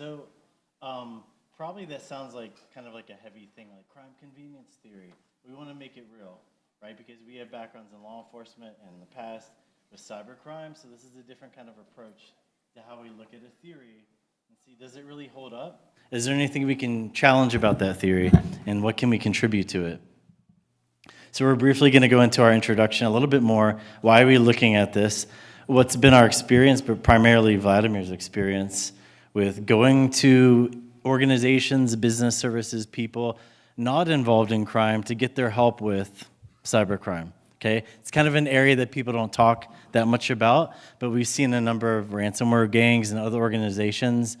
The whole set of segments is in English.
So probably that sounds like kind of like a heavy thing, like crime convenience theory. We want to make it real, right? Because we have backgrounds in law enforcement and in the past with cybercrime, so this is a different kind of approach to how we look at a theory and see, does it really hold up? Is there anything we can challenge about that theory, and what can we contribute to it? So we're briefly going to go into our introduction a little bit more. Why are we looking at this? What's been our experience, but primarily Vladimir's experience with going to organizations, business services, people not involved in crime to get their help with cybercrime. Okay, it's kind of an area that people don't talk that much about, but we've seen a number of ransomware gangs and other organizations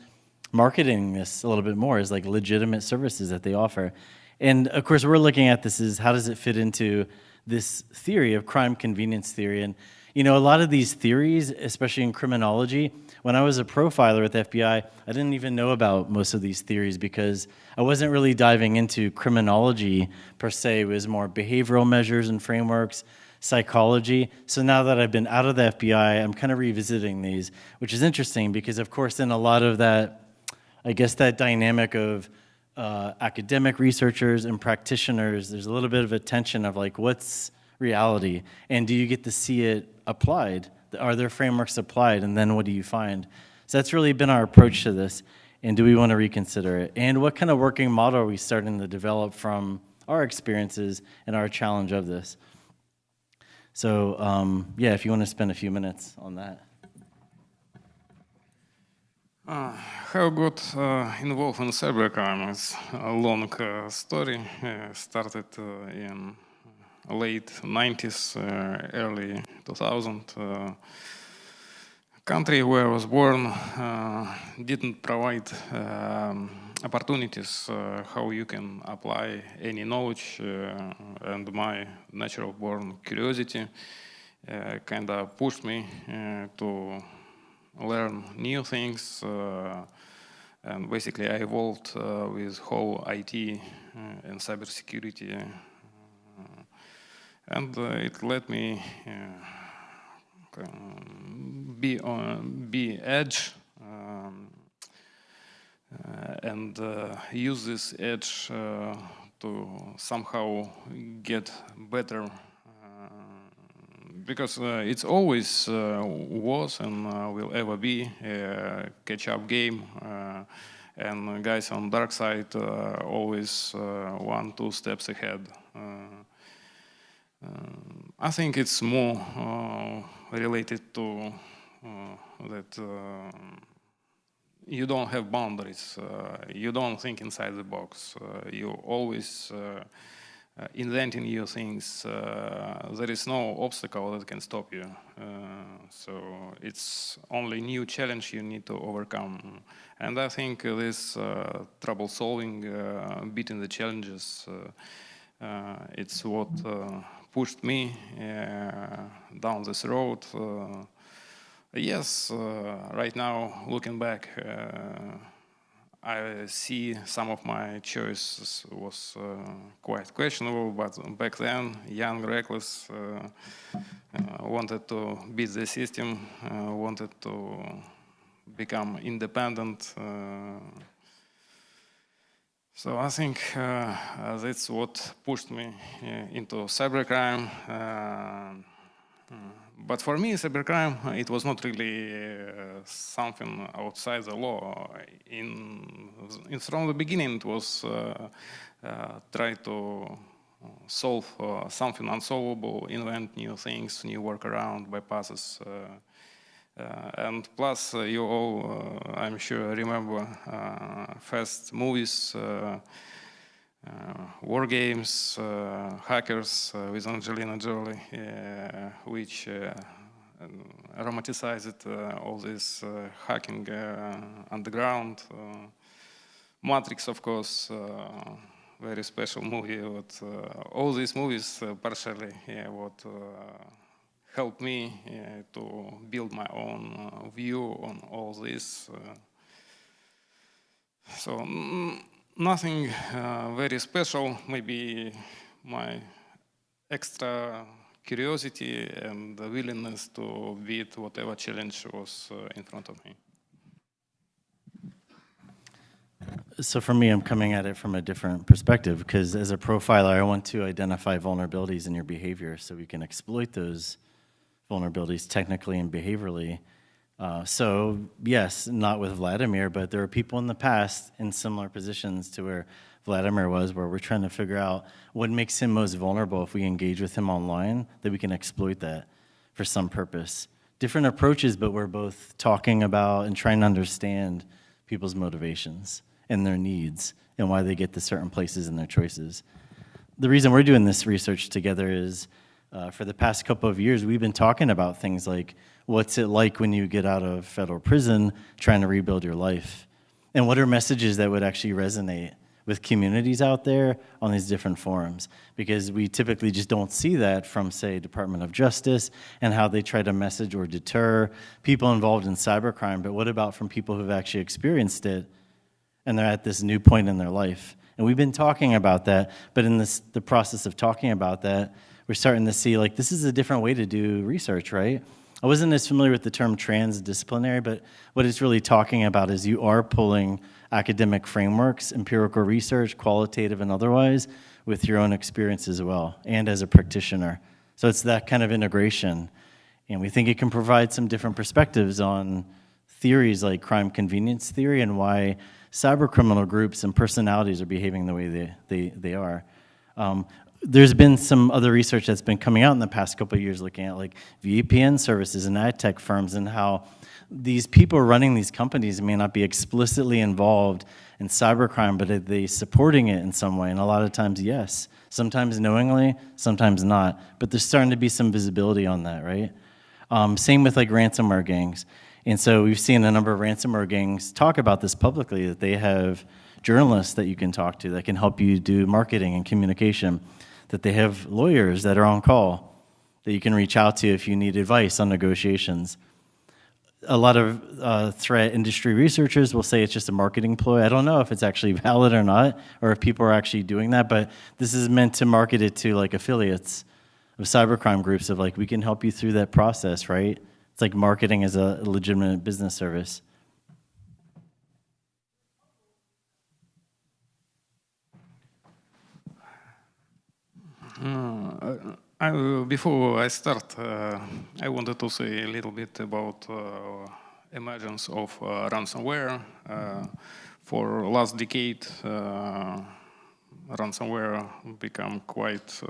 marketing this a little bit more as like legitimate services that they offer. And of course, we're looking at this as how does it fit into this theory of crime convenience theory. And you know, a lot of these theories, especially in criminology, when I was a profiler at the FBI, I didn't even know about most of these theories because I wasn't really diving into criminology per se. It was more behavioral measures and frameworks, psychology. So now that I've been out of the FBI, I'm kind of revisiting these, which is interesting because, of course, in a lot of that, I guess that dynamic of academic researchers and practitioners, there's a little bit of a tension of like, what's reality? And do you get to see it applied? Are there frameworks applied? And then what do you find? So that's really been our approach to this. And do we want to reconsider it? And what kind of working model are we starting to develop from our experiences and our challenge of this? So yeah, if you want to spend a few minutes on that. How I got involved in cybercrime is a long story. Started in late 90s, early 2000. Country where I was born didn't provide opportunities how you can apply any knowledge, and my natural born curiosity kind of pushed me to learn new things, and basically I evolved with whole IT and cybersecurity, and it let me be edge and use this edge to somehow get better. Because it's always was and will ever be a catch-up game, and guys on dark side always 1-2 steps ahead. I think it's more related to that you don't have boundaries, you don't think inside the box, you always inventing new things. There is no obstacle that can stop you. So it's only new challenge you need to overcome. And I think this trouble solving, beating the challenges, it's what pushed me down this road. Yes, right now, looking back, I see some of my choices was quite questionable, but back then, young, reckless, wanted to beat the system, wanted to become independent. So I think that's what pushed me into cybercrime. But for me, cybercrime, it was not really something outside the law. From the beginning, it was try to solve something unsolvable, invent new things, new workaround, bypasses. And plus, you all, I'm sure, remember first movies, war games, hackers with Angelina Jolie, which romanticized all this hacking underground. Matrix, of course, very special movie. But all these movies partially what helped me to build my own view on all this. So nothing very special, maybe my extra curiosity and the willingness to beat whatever challenge was in front of me. So for me, I'm coming at it from a different perspective, because as a profiler, I want to identify vulnerabilities in your behavior so we can exploit those vulnerabilities technically and behaviorally. So yes, not with Vladimir, but there are people in the past in similar positions to where Vladimir was, where we're trying to figure out what makes him most vulnerable if we engage with him online, that we can exploit that for some purpose. Different approaches, but we're both talking about and trying to understand people's motivations and their needs and why they get to certain places in their choices. The reason we're doing this research together is for the past couple of years, we've been talking about things like, what's it like when you get out of federal prison trying to rebuild your life? And what are messages that would actually resonate with communities out there on these different forums? Because we typically just don't see that from, say, Department of Justice and how they try to message or deter people involved in cybercrime. But what about from people who've actually experienced it and they're at this new point in their life? And we've been talking about that, but in the process of talking about that, we're starting to see, like, this is a different way to do research, right? I wasn't as familiar with the term transdisciplinary, but what it's really talking about is you are pulling academic frameworks, empirical research, qualitative and otherwise, with your own experience as well, and as a practitioner. So it's that kind of integration. And we think it can provide some different perspectives on theories like crime convenience theory and why cybercriminal groups and personalities are behaving the way they are. There's been some other research that's been coming out in the past couple of years looking at like VPN services and ad tech firms and how these people running these companies may not be explicitly involved in cybercrime, but are they supporting it in some way? And a lot of times, yes. Sometimes knowingly, sometimes not. But there's starting to be some visibility on that, right? Same with like ransomware gangs. And so we've seen a number of ransomware gangs talk about this publicly, that they have journalists that you can talk to that can help you do marketing and communication, that they have lawyers that are on call that you can reach out to if you need advice on negotiations. A lot of threat industry researchers will say it's just a marketing ploy. I don't know if it's actually valid or not, or if people are actually doing that, but this is meant to market it to like affiliates of cybercrime groups of like, we can help you through that process, right? It's like marketing as a legitimate business service. Before I start, I wanted to say a little bit about emergence of ransomware. For last decade, ransomware become quite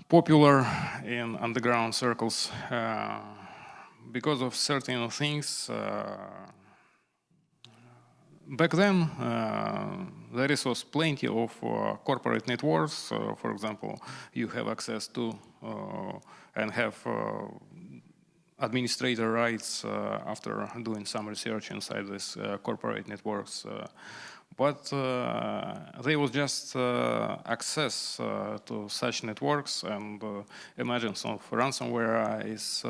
popular in underground circles because of certain things. Back then, there was plenty of corporate networks. For example, you have access to and have administrator rights after doing some research inside these corporate networks. But there was just access to such networks, and emergence of ransomware is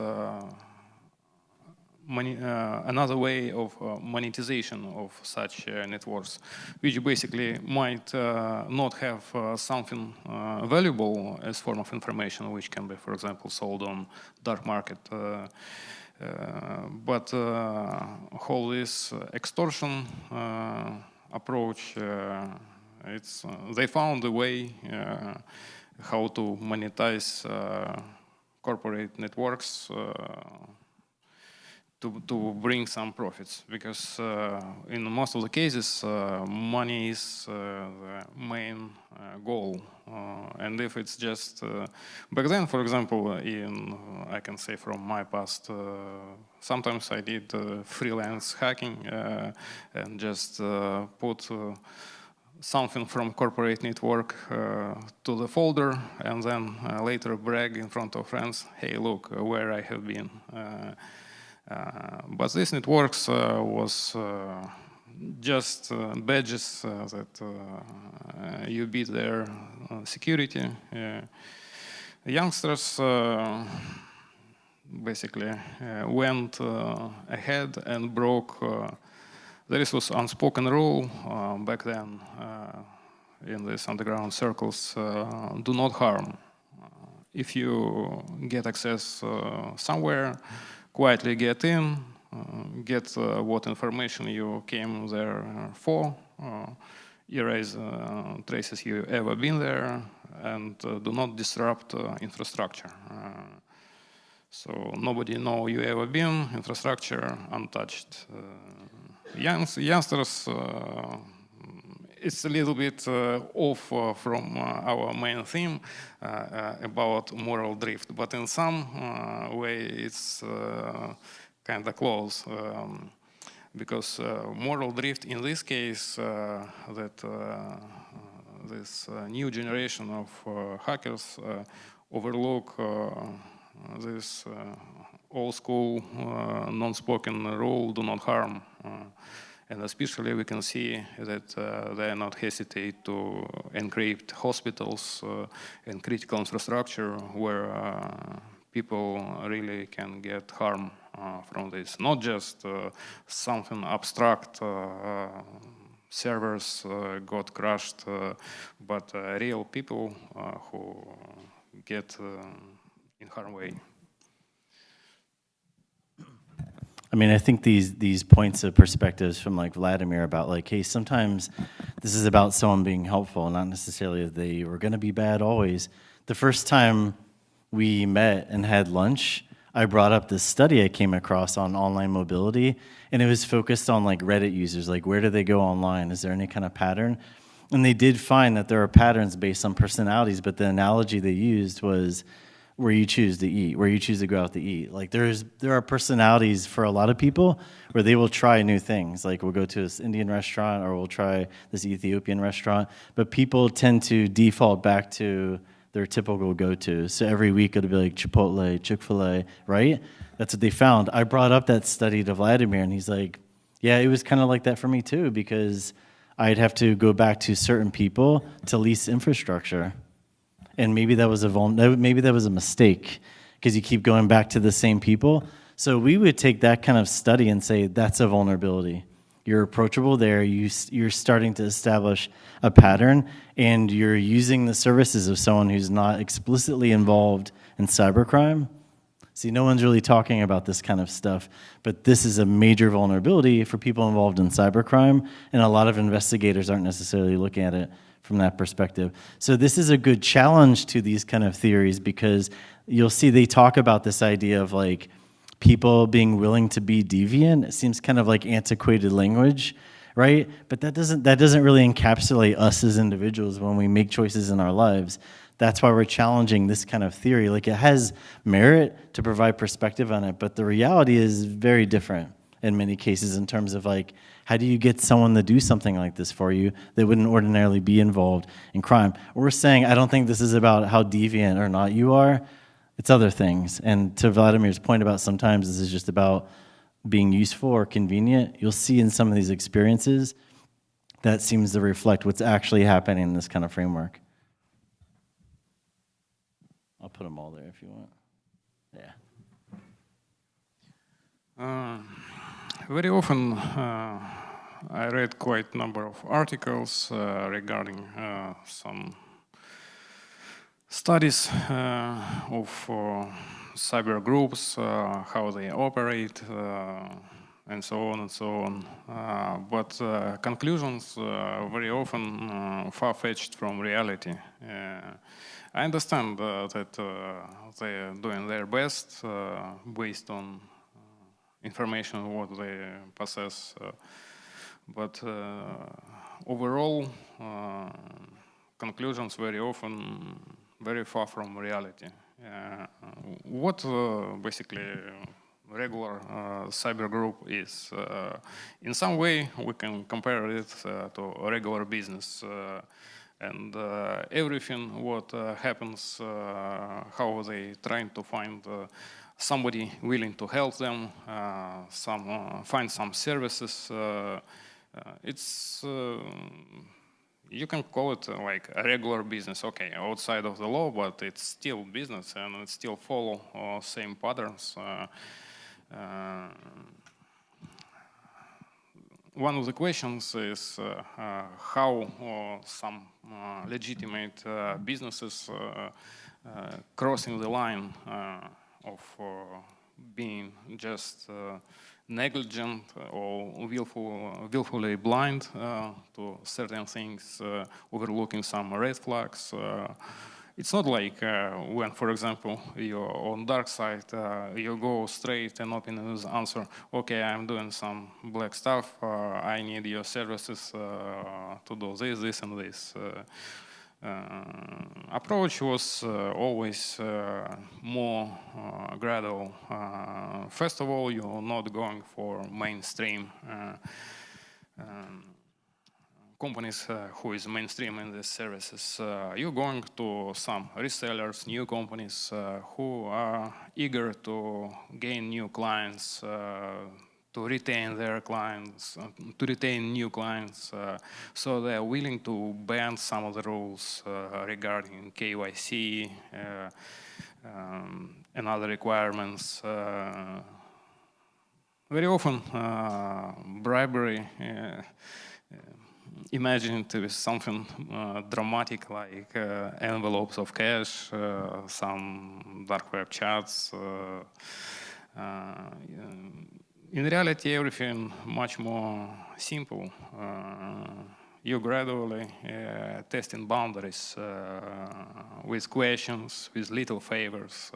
another way of monetization of such networks, which basically might not have something valuable as form of information, which can be, for example, sold on dark market. But whole this extortion approach, they found a way how to monetize corporate networks to bring some profits, because in most of the cases, money is the main goal. And if it's just, back then, for example, I can say from my past, sometimes I did freelance hacking and just put something from corporate network to the folder, and then later brag in front of friends, hey, look where I have been. But these networks was just badges that you beat their security. Youngsters basically went ahead and broke. There was unspoken rule back then in these underground circles: do not harm. If you get access somewhere, quietly get in, get what information you came there for, erase traces you ever been there, and do not disrupt infrastructure. So nobody know you ever been, infrastructure untouched. Youngsters, it's a little bit off from our main theme about moral drift, but in some way it's kind of close. Because moral drift in this case, that this new generation of hackers overlook this old school non-spoken rule, do not harm. And especially we can see that they are not hesitate to encrypt hospitals and critical infrastructure where people really can get harm from this. Not just something abstract, servers got crashed, but real people who get in harm way. I mean, I think these points of perspectives from like Vladimir about like, hey, sometimes this is about someone being helpful, not necessarily that they were going to be bad always. The first time we met and had lunch, I brought up this study I came across on online mobility, and it was focused on like Reddit users, like where do they go online? Is there any kind of pattern? And they did find that there are patterns based on personalities, but the analogy they used was where you choose to eat, where you choose to go out to eat. Like there are personalities for a lot of people where they will try new things. Like we'll go to this Indian restaurant or we'll try this Ethiopian restaurant, but people tend to default back to their typical go-to. So every week it'll be like Chipotle, Chick-fil-A, right? That's what they found. I brought up that study to Vladimir and he's like, yeah, it was kind of like that for me too, because I'd have to go back to certain people to lease infrastructure. And maybe that was a mistake because you keep going back to the same people. So we would take that kind of study and say that's a vulnerability. You're approachable there. You're starting to establish a pattern, and you're using the services of someone who's not explicitly involved in cybercrime. See, no one's really talking about this kind of stuff, but this is a major vulnerability for people involved in cybercrime, and a lot of investigators aren't necessarily looking at it from that perspective. So this is a good challenge to these kind of theories because you'll see they talk about this idea of like people being willing to be deviant. It seems kind of like antiquated language, right? But that doesn't really encapsulate us as individuals when we make choices in our lives. That's why we're challenging this kind of theory. Like it has merit to provide perspective on it, but the reality is very different in many cases in terms of like, how do you get someone to do something like this for you that wouldn't ordinarily be involved in crime? We're saying, I don't think this is about how deviant or not you are. It's other things. And to Vladimir's point about sometimes this is just about being useful or convenient, you'll see in some of these experiences that seems to reflect what's actually happening in this kind of framework. I'll put them all there if you want. Yeah. Very often I read quite a number of articles regarding some studies of cyber groups, how they operate, and so on and so on. But conclusions very often far-fetched from reality. I understand that they're doing their best based on information what they possess, but overall conclusions very often very far from reality. What basically regular cyber group is, in some way we can compare it to a regular business, and everything what happens, how they trying to find somebody willing to help them, find some services. It's you can call it like a regular business, okay, outside of the law, but it's still business and it still follow same patterns. One of the questions is how some legitimate businesses crossing the line of being just negligent or willfully blind to certain things, overlooking some red flags. It's not like when, for example, you're on dark side, you go straight and open with answer, okay, I'm doing some black stuff, I need your services to do this, this, and this. Approach was always more gradual. First of all, you're not going for mainstream companies who is mainstream in these services. You're going to some resellers, new companies who are eager to gain new clients, to retain their clients, to retain new clients. So they're willing to bend some of the rules regarding KYC and other requirements. Very often, bribery imagined to be something dramatic like envelopes of cash, some dark web chats. In reality, everything much more simple. You gradually testing boundaries with questions, with little favors,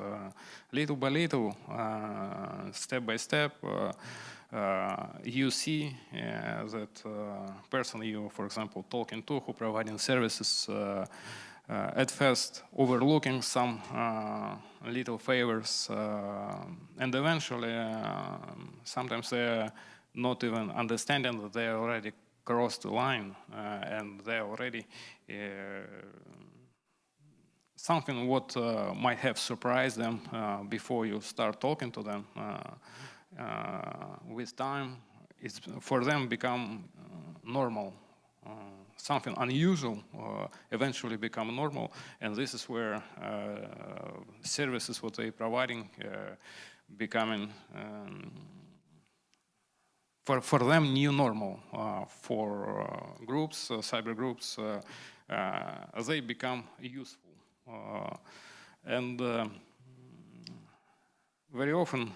little by little, step by step. You see that person you, for example, talking to, who providing services, at first overlooking some little favors, and eventually sometimes they're not even understanding that they already crossed the line and they already something what might have surprised them before you start talking to them. With time, it's for them become normal. Something unusual eventually become normal, and this is where services what they're providing becoming for them new normal. For groups, cyber groups, they become useful, and very often.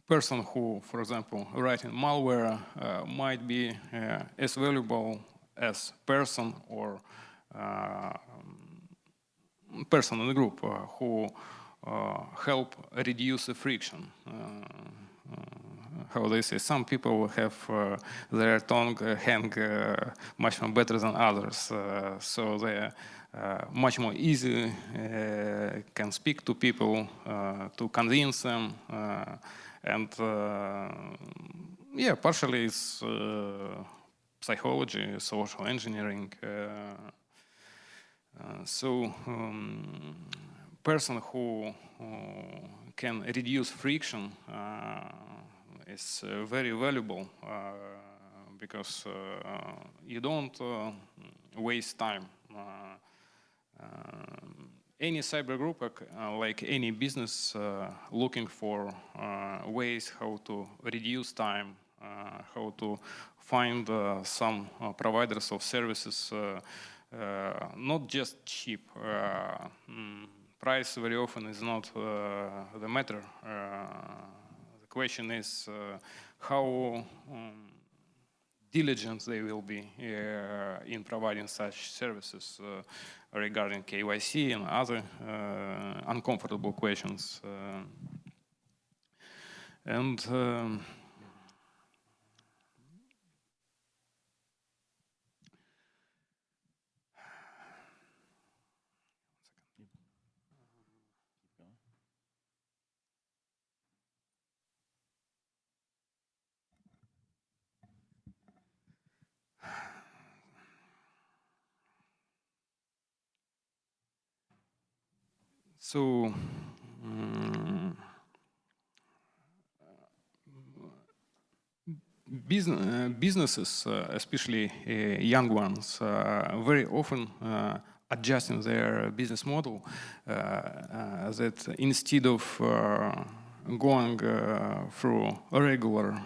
Person who, for example, writing malware might be as valuable as person or person in the group who help reduce the friction. How they say, some people have their tongue hang much more better than others, so they much more easily can speak to people to convince them. And yeah, partially it's psychology, social engineering. So person who can reduce friction is very valuable because you don't waste time. Any cyber group, like any business, looking for ways how to reduce time, how to find some providers of services, not just cheap. Price very often is not the matter. The question is how diligent they will be in providing such services regarding KYC and other uncomfortable questions. So, businesses, especially young ones, very often adjusting their business model that instead of going through regular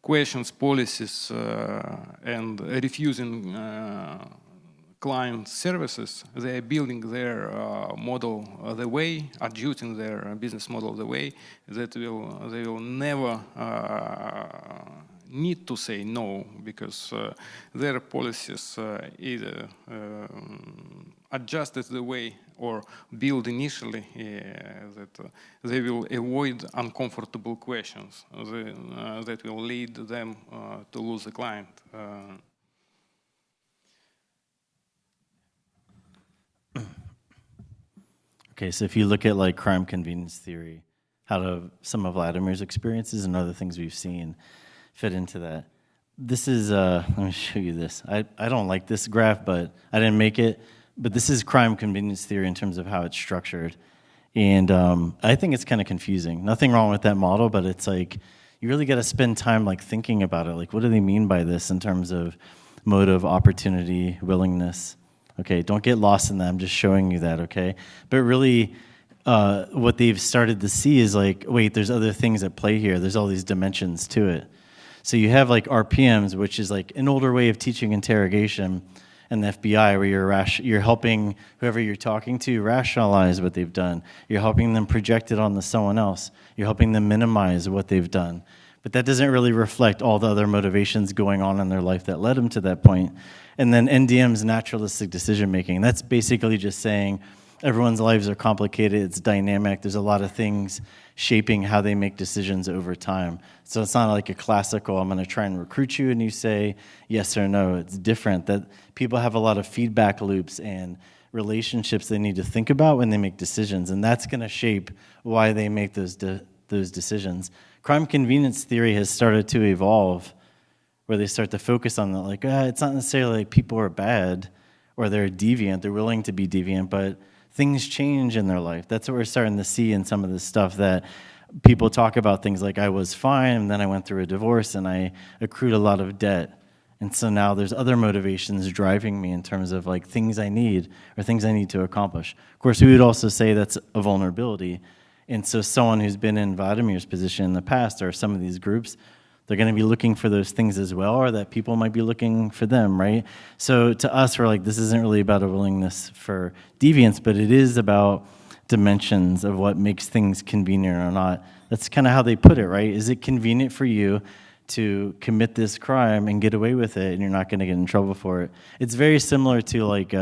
questions, policies, and refusing client services, they are building their model the way, adjusting their business model the way that they will never need to say no, because their policies either adjusted the way or build initially that they will avoid uncomfortable questions that will lead them to lose the client. Okay, so if you look at like crime convenience theory, how do some of Vladimir's experiences and other things we've seen fit into that? This is, let me show you this. I don't like this graph, but I didn't make it. But this is crime convenience theory in terms of how it's structured. And I think it's kind of confusing. Nothing wrong with that model, but it's like, you really got to spend time like thinking about it. Like, what do they mean by this in terms of motive, opportunity, willingness? Okay, don't get lost in that. I'm just showing you that, okay? But really, what they've started to see is like, wait, there's other things at play here. There's all these dimensions to it. So you have like RPMs, which is like an older way of teaching interrogation, and the FBI, where you're helping whoever you're talking to rationalize what they've done. You're helping them project it onto someone else. You're helping them minimize what they've done. But that doesn't really reflect all the other motivations going on in their life that led them to that point. And then NDM's naturalistic decision making. That's basically just saying everyone's lives are complicated, it's dynamic, there's a lot of things shaping how they make decisions over time. So it's not like a classical, I'm gonna try and recruit you and you say yes or no. It's different, that people have a lot of feedback loops and relationships they need to think about when they make decisions, and that's gonna shape why they make those decisions. Crime convenience theory has started to evolve where they start to focus on that, like, it's not necessarily like people are bad or they're deviant, they're willing to be deviant, but things change in their life. That's what we're starting to see in some of this stuff, that people talk about things like, I was fine, and then I went through a divorce, and I accrued a lot of debt. And so now there's other motivations driving me in terms of like things I need or things I need to accomplish. Of course, we would also say that's a vulnerability. And so someone who's been in Vladimir's position in the past, or some of these groups, they're going to be looking for those things as well, or that people might be looking for them, right? So to us, we're like, this isn't really about a willingness for deviance, but it is about dimensions of what makes things convenient or not. That's kind of how they put it, right? Is it convenient for you to commit this crime and get away with it, and you're not going to get in trouble for it? It's very similar to like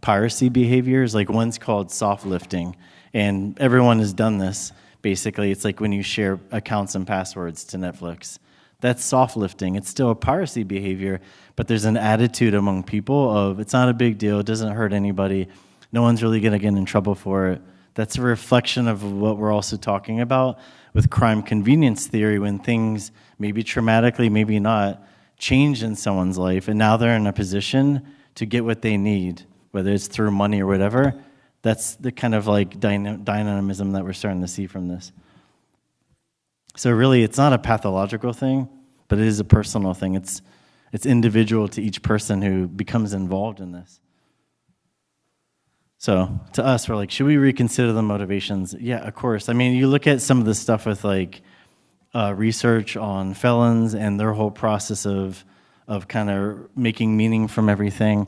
piracy behaviors. Like one's called soft lifting, and everyone has done this. Basically, it's like when you share accounts and passwords to Netflix. That's soft lifting. It's still a piracy behavior, but there's an attitude among people of it's not a big deal, it doesn't hurt anybody, no one's really going to get in trouble for it. That's a reflection of what we're also talking about with crime convenience theory, when things, maybe traumatically, maybe not, change in someone's life, and now they're in a position to get what they need, whether it's through money or whatever. That's the kind of like dynamism that we're starting to see from this. So really, it's not a pathological thing, but it is a personal thing. It's individual to each person who becomes involved in this. So to us, we're like, should we reconsider the motivations? Yeah, of course. I mean, you look at some of the stuff with like research on felons and their whole process of kind of making meaning from everything.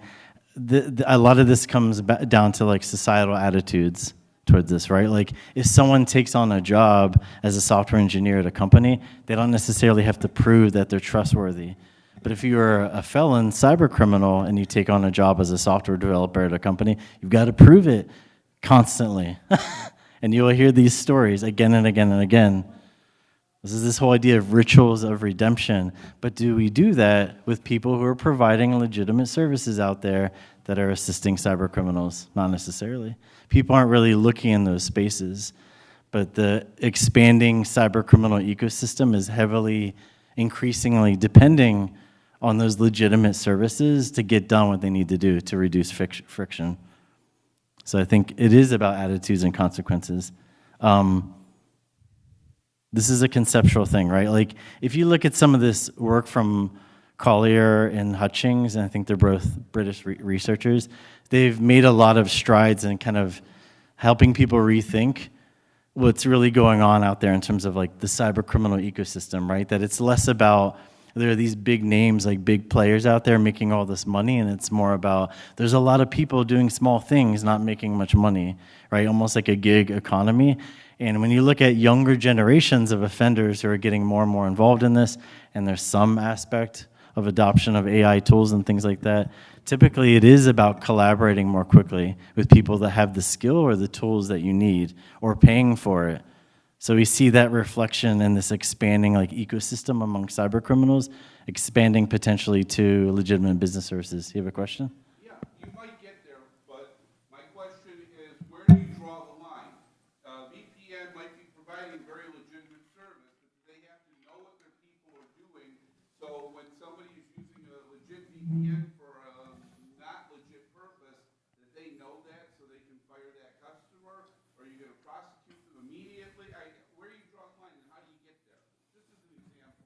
A lot of this comes down to like societal attitudes towards this, right? Like if someone takes on a job as a software engineer at a company, they don't necessarily have to prove that they're trustworthy. But if you're a felon, cybercriminal, and you take on a job as a software developer at a company, you've got to prove it constantly. And you'll hear these stories again and again and again. This is this whole idea of rituals of redemption. But do we do that with people who are providing legitimate services out there that are assisting cybercriminals? Not necessarily. People aren't really looking in those spaces. But the expanding cybercriminal ecosystem is heavily, increasingly depending on those legitimate services to get done what they need to do to reduce friction. So I think it is about attitudes and consequences. This is a conceptual thing, right? Like if you look at some of this work from Collier and Hutchings, and I think they're both British researchers, they've made a lot of strides in kind of helping people rethink what's really going on out there in terms of like the cyber criminal ecosystem, right? That it's less about there are these big names, like big players out there making all this money, and it's more about there's a lot of people doing small things, not making much money, right? Almost like a gig economy. And when you look at younger generations of offenders who are getting more and more involved in this, and there's some aspect of adoption of AI tools and things like that, typically it is about collaborating more quickly with people that have the skill or the tools that you need, or paying for it. So we see that reflection in this expanding like ecosystem among cyber criminals, expanding potentially to legitimate business services. You have a question? Yeah, you might get there, but my question is, where do you draw the line? VPN might be providing very legitimate service, but they have to know what their people are doing. So when somebody is using a legit VPN for a not legit purpose, that they know that so they can fire that customer? Or are you going to prosecute them immediately? Where do you draw the line and how do you get there? Just as an example.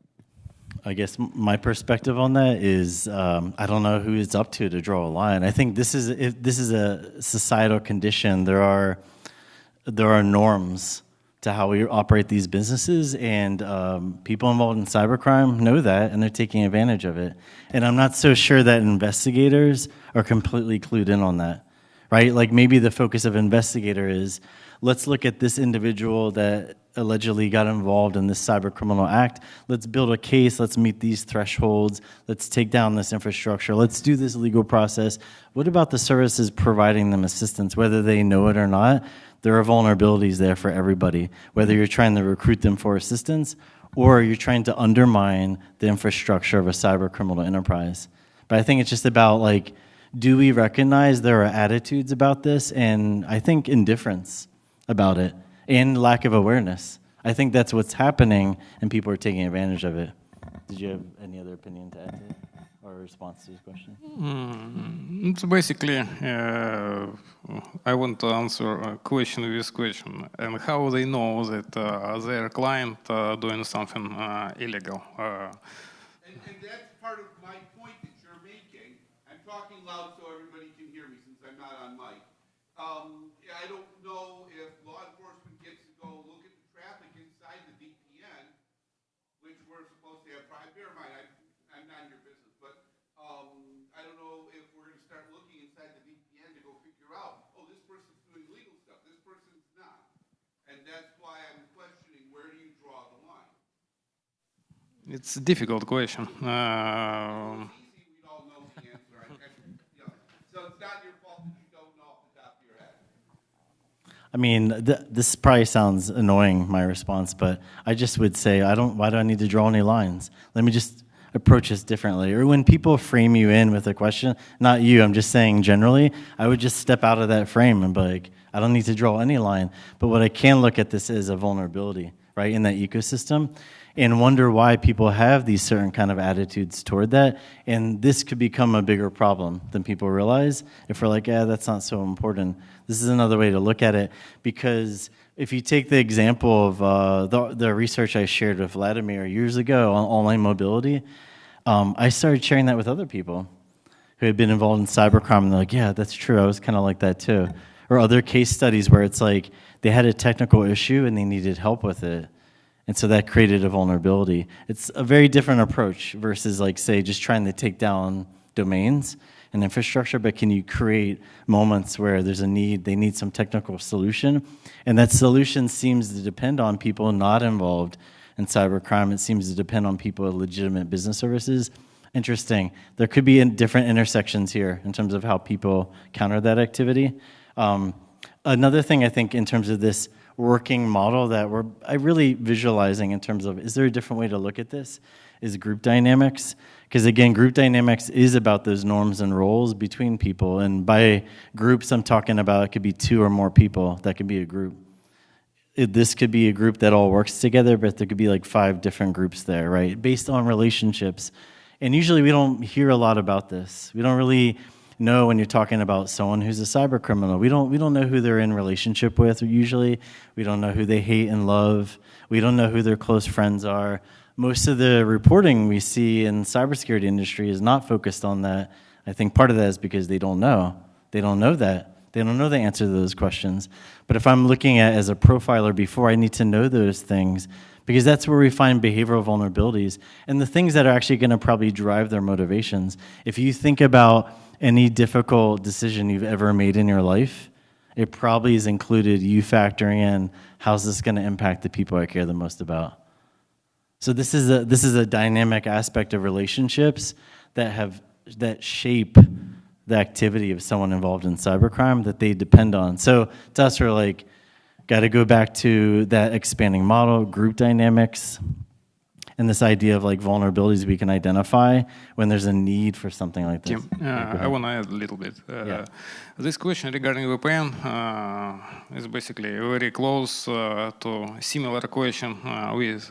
I guess my perspective on that is I don't know who it's up to draw a line. I think this is if this is a societal condition. There are norms to how we operate these businesses, and people involved in cybercrime know that, and they're taking advantage of it. And I'm not so sure that investigators are completely clued in on that, right? Like maybe the focus of investigator is, let's look at this individual that allegedly got involved in this cyber criminal act. Let's build a case. Let's meet these thresholds. Let's take down this infrastructure. Let's do this legal process. What about the services providing them assistance, whether they know it or not? There are vulnerabilities there for everybody, whether you're trying to recruit them for assistance or you're trying to undermine the infrastructure of a cyber criminal enterprise. But I think it's just about like, do we recognize there are attitudes about this, and I think indifference about it, and lack of awareness. I think that's what's happening, and people are taking advantage of it. Did you have any other opinion to add to it, or a response to this question? It's basically, I want to answer a question with this question, and how they know that their client doing something illegal. And that's part of my point that you're making. I'm talking loud so everybody can hear me since I'm not on mic. I don't know if law enforcement gets to go look at the traffic inside the VPN, which we're supposed to have private. Bear in mind, I'm not in your business, but I don't know if we're going to start looking inside the VPN to go figure out, oh, this person's doing legal stuff, this person's not. And that's why I'm questioning, where do you draw the line? It's a difficult question. It's easy, we all know the answer. So it's not your fault that you don't know off the top of your head. I mean, this probably sounds annoying, my response, but I just would say, why do I need to draw any lines? Let me just approach this differently. Or when people frame you in with a question, not you, I'm just saying generally, I would just step out of that frame and be like, I don't need to draw any line. But what I can look at this as a vulnerability, right, in that ecosystem, and wonder why people have these certain kind of attitudes toward that. And this could become a bigger problem than people realize if we're like, yeah, that's not so important. This is another way to look at it, because if you take the example of the research I shared with Vladimir years ago on online mobility, I started sharing that with other people who had been involved in cybercrime, and they're like, yeah, that's true, I was kind of like that too. Or other case studies where it's like they had a technical issue and they needed help with it. And so that created a vulnerability. It's a very different approach versus, like, say, just trying to take down domains and infrastructure, but can you create moments where there's a need, they need some technical solution, and that solution seems to depend on people not involved in cybercrime. It seems to depend on people with legitimate business services. Interesting. There could be different intersections here in terms of how people counter that activity. Another thing I think in terms of this working model that I'm really visualizing in terms of, is there a different way to look at this, is group dynamics. Because again, group dynamics is about those norms and roles between people. And by groups, I'm talking about it could be 2 or more people. That could be a group. This could be a group that all works together, but there could be like 5 different groups there, right? Based on relationships. And usually we don't hear a lot about this. We don't really know when you're talking about someone who's a cyber criminal. We don't know who they're in relationship with usually. We don't know who they hate and love. We don't know who their close friends are. Most of the reporting we see in the cybersecurity industry is not focused on that. I think part of that is because they don't know. They don't know that. They don't know the answer to those questions. But if I'm looking at as a profiler before, I need to know those things because that's where we find behavioral vulnerabilities and the things that are actually going to probably drive their motivations. If you think about any difficult decision you've ever made in your life, it probably has included you factoring in, how's this going to impact the people I care the most about? So this is a dynamic aspect of relationships that shape the activity of someone involved in cybercrime that they depend on. So to us, we're like, got to go back to that expanding model, group dynamics, and this idea of like vulnerabilities we can identify when there's a need for something like this. Tim, I want to add a little bit. This question regarding VPN is basically very close to similar question with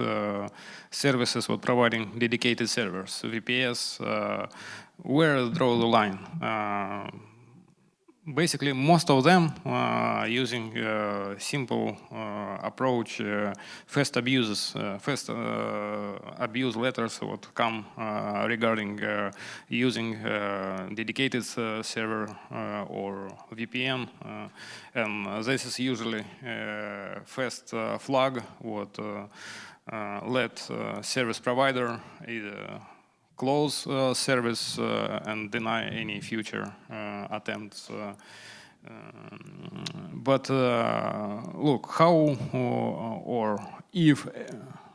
services for providing dedicated servers, VPS. Where draw the line? Basically, most of them using simple approach, first abuse letters would come regarding using dedicated server or VPN, and this is usually first flag what let service provider either close service and deny any future attempts. But look, how or if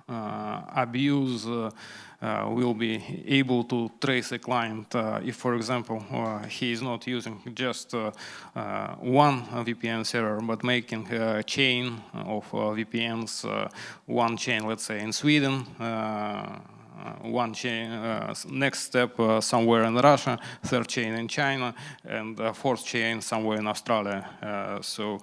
abuse will be able to trace a client if, for example, he is not using just one VPN server, but making a chain of VPNs, one chain, let's say, in Sweden, one chain, next step somewhere in Russia, third chain in China, and fourth chain somewhere in Australia. So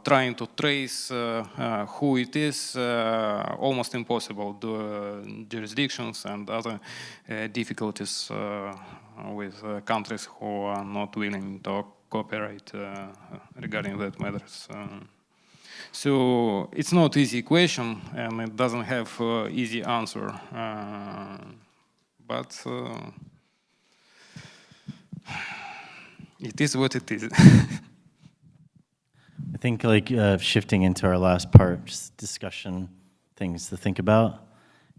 trying to trace who it is, almost impossible. The jurisdictions and other difficulties with countries who are not willing to cooperate regarding that matters. So it's not easy question, and it doesn't have easy answer. But it is what it is. I think like shifting into our last part, just discussion, things to think about,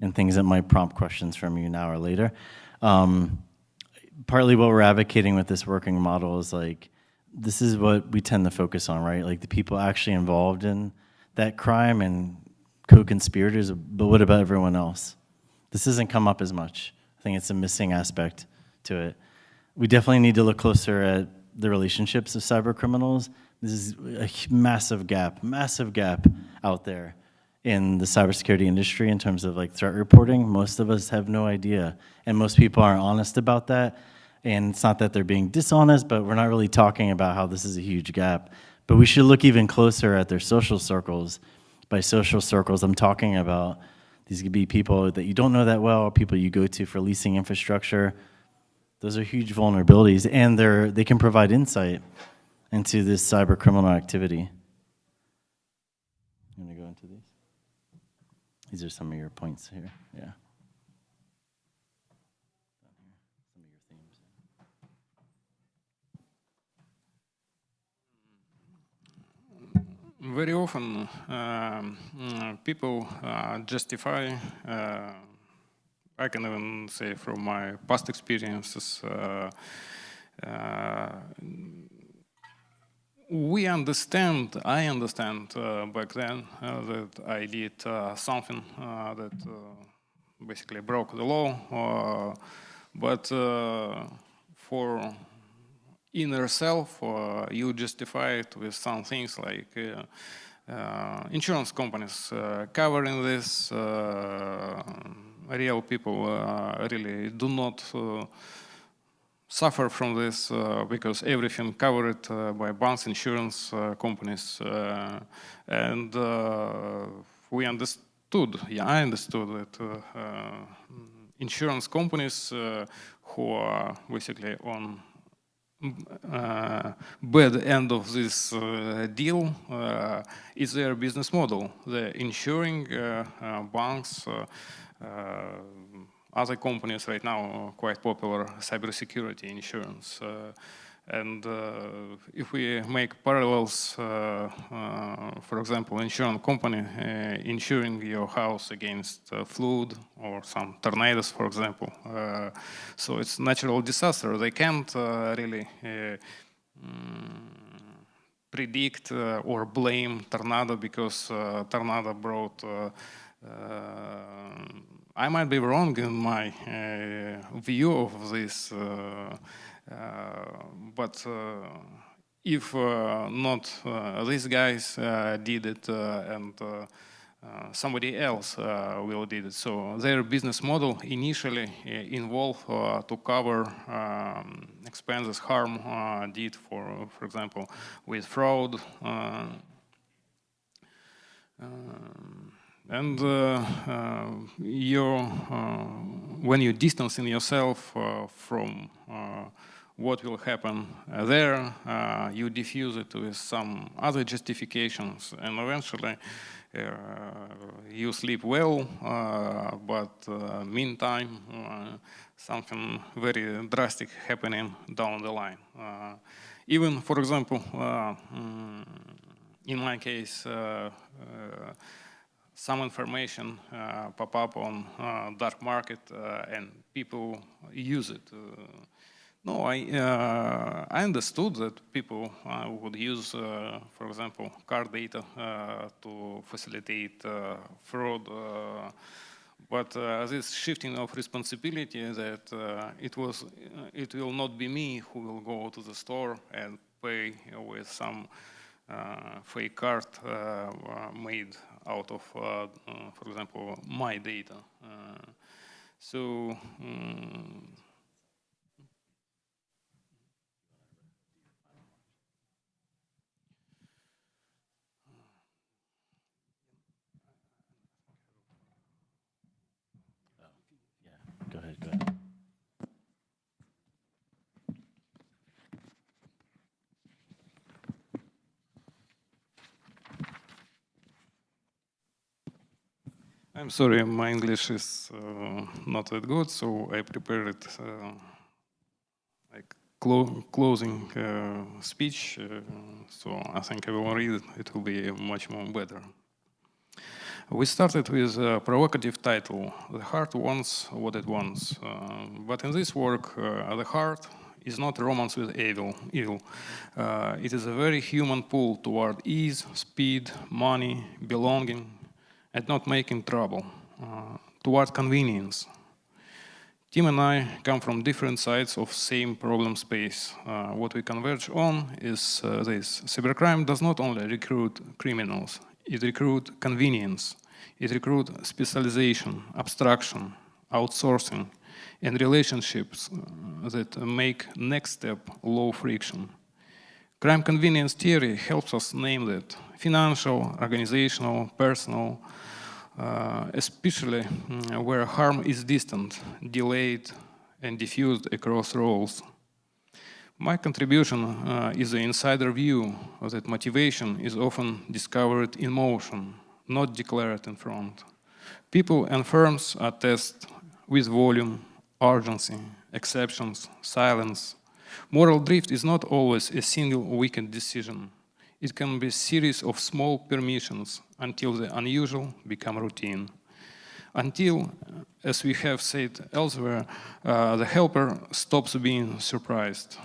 and things that might prompt questions from you now or later. Partly what we're advocating with this working model is like, this is what we tend to focus on, right? Like the people actually involved in that crime and co-conspirators, but what about everyone else? This doesn't come up as much. I think it's a missing aspect to it. We definitely need to look closer at the relationships of cyber criminals. This is a massive gap out there in the cybersecurity industry in terms of like threat reporting. Most of us have no idea, and most people aren't honest about that. And it's not that they're being dishonest, but we're not really talking about how this is a huge gap. But we should look even closer at their social circles. By social circles, I'm talking about these could be people that you don't know that well, people you go to for leasing infrastructure. Those are huge vulnerabilities, and they can provide insight into this cyber criminal activity. You want to go into these? These are some of your points here. Yeah. Very often, people justify, I can even say from my past experiences, I understand back then that I did something that basically broke the law, but for inner self, you justify it with some things like insurance companies covering this. Real people really do not suffer from this because everything covered by banks, insurance companies, and we understood. Yeah, I understood that insurance companies who are basically on bad end of this deal is their business model. They're insuring banks, other companies right now are quite popular, cybersecurity insurance. And if we make parallels, for example, insurance company insuring your house against flood or some tornadoes, for example, so it's natural disaster. They can't really predict or blame tornado because tornado brought. I might be wrong in my view of this. But if not these guys did it and somebody else will did it. So their business model initially involved to cover expenses harm did for example, with fraud. And when you distancing yourself from what will happen there, you diffuse it with some other justifications, and eventually you sleep well, but meantime something very drastic happening down the line. Even, for example, in my case, some information pop up on dark market and people use it. No, I understood that people would use, for example, card data to facilitate fraud, but this shifting of responsibility that it will not be me who will go to the store and pay with some fake card made out of, for example, my data. So. Go ahead. I'm sorry, my English is not that good, so I prepared it like closing speech. So I think I will read it. It will be much more better. We started with a provocative title, "The Heart Wants What It Wants." But in this work, the heart is not romance with evil. It is a very human pull toward ease, speed, money, belonging, and not making trouble, toward convenience. Tim and I come from different sides of same problem space. What we converge on is this. Cybercrime does not only recruit criminals, it recruits convenience. It recruits specialization, abstraction, outsourcing, and relationships that make next step low friction. Crime convenience theory helps us name that: financial, organizational, personal, especially where harm is distant, delayed, and diffused across roles. My contribution is the insider view that motivation is often discovered in motion, not declared in front. People and firms are tested with volume, urgency, exceptions, silence. Moral drift is not always a single wicked decision. It can be a series of small permissions until the unusual become routine. Until, as we have said elsewhere, the helper stops being surprised.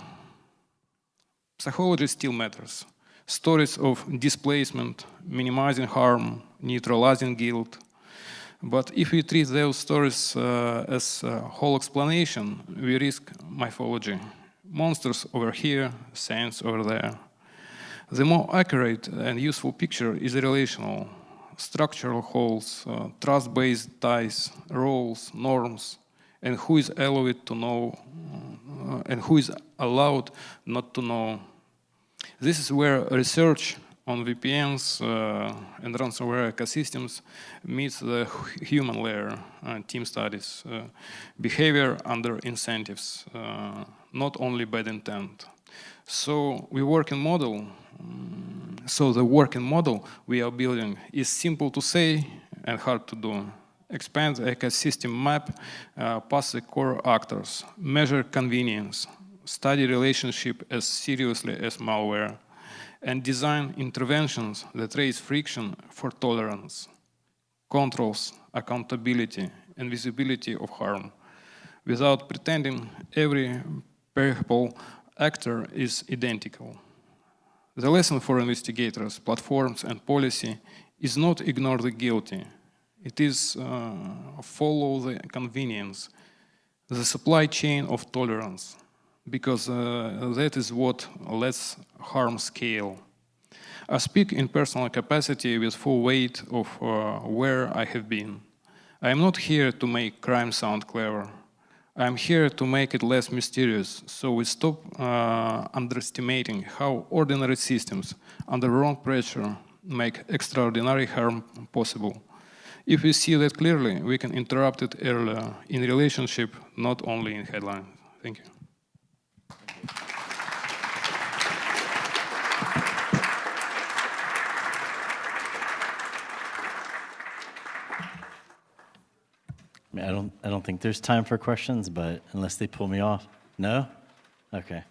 Psychology still matters. Stories of displacement, minimizing harm, neutralizing guilt. But if we treat those stories as a whole explanation, we risk mythology. Monsters over here, saints over there. The more accurate and useful picture is relational. Structural wholes, trust-based ties, roles, norms, and who is allowed to know and who is allowed not to know. This is where research on VPNs and ransomware ecosystems meets the human layer, team studies, behavior under incentives, not only bad intent. So the working model we are building is simple to say and hard to do. Expand the ecosystem map past the core actors, measure convenience, study relationship as seriously as malware, and design interventions that raise friction for tolerance, controls, accountability, and visibility of harm, without pretending every perishable actor is identical. The lesson for investigators, platforms, and policy is not ignore the guilty. It is follow the convenience, the supply chain of tolerance, because that is what lets harm scale. I speak in personal capacity with full weight of where I have been. I am not here to make crime sound clever. I am here to make it less mysterious, so we stop underestimating how ordinary systems under wrong pressure make extraordinary harm possible. If we see that clearly, we can interrupt it earlier in relationship, not only in headline. Thank you. I don't think there's time for questions, but unless they pull me off. No? Okay.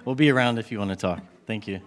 We'll be around if you want to talk. Thank you.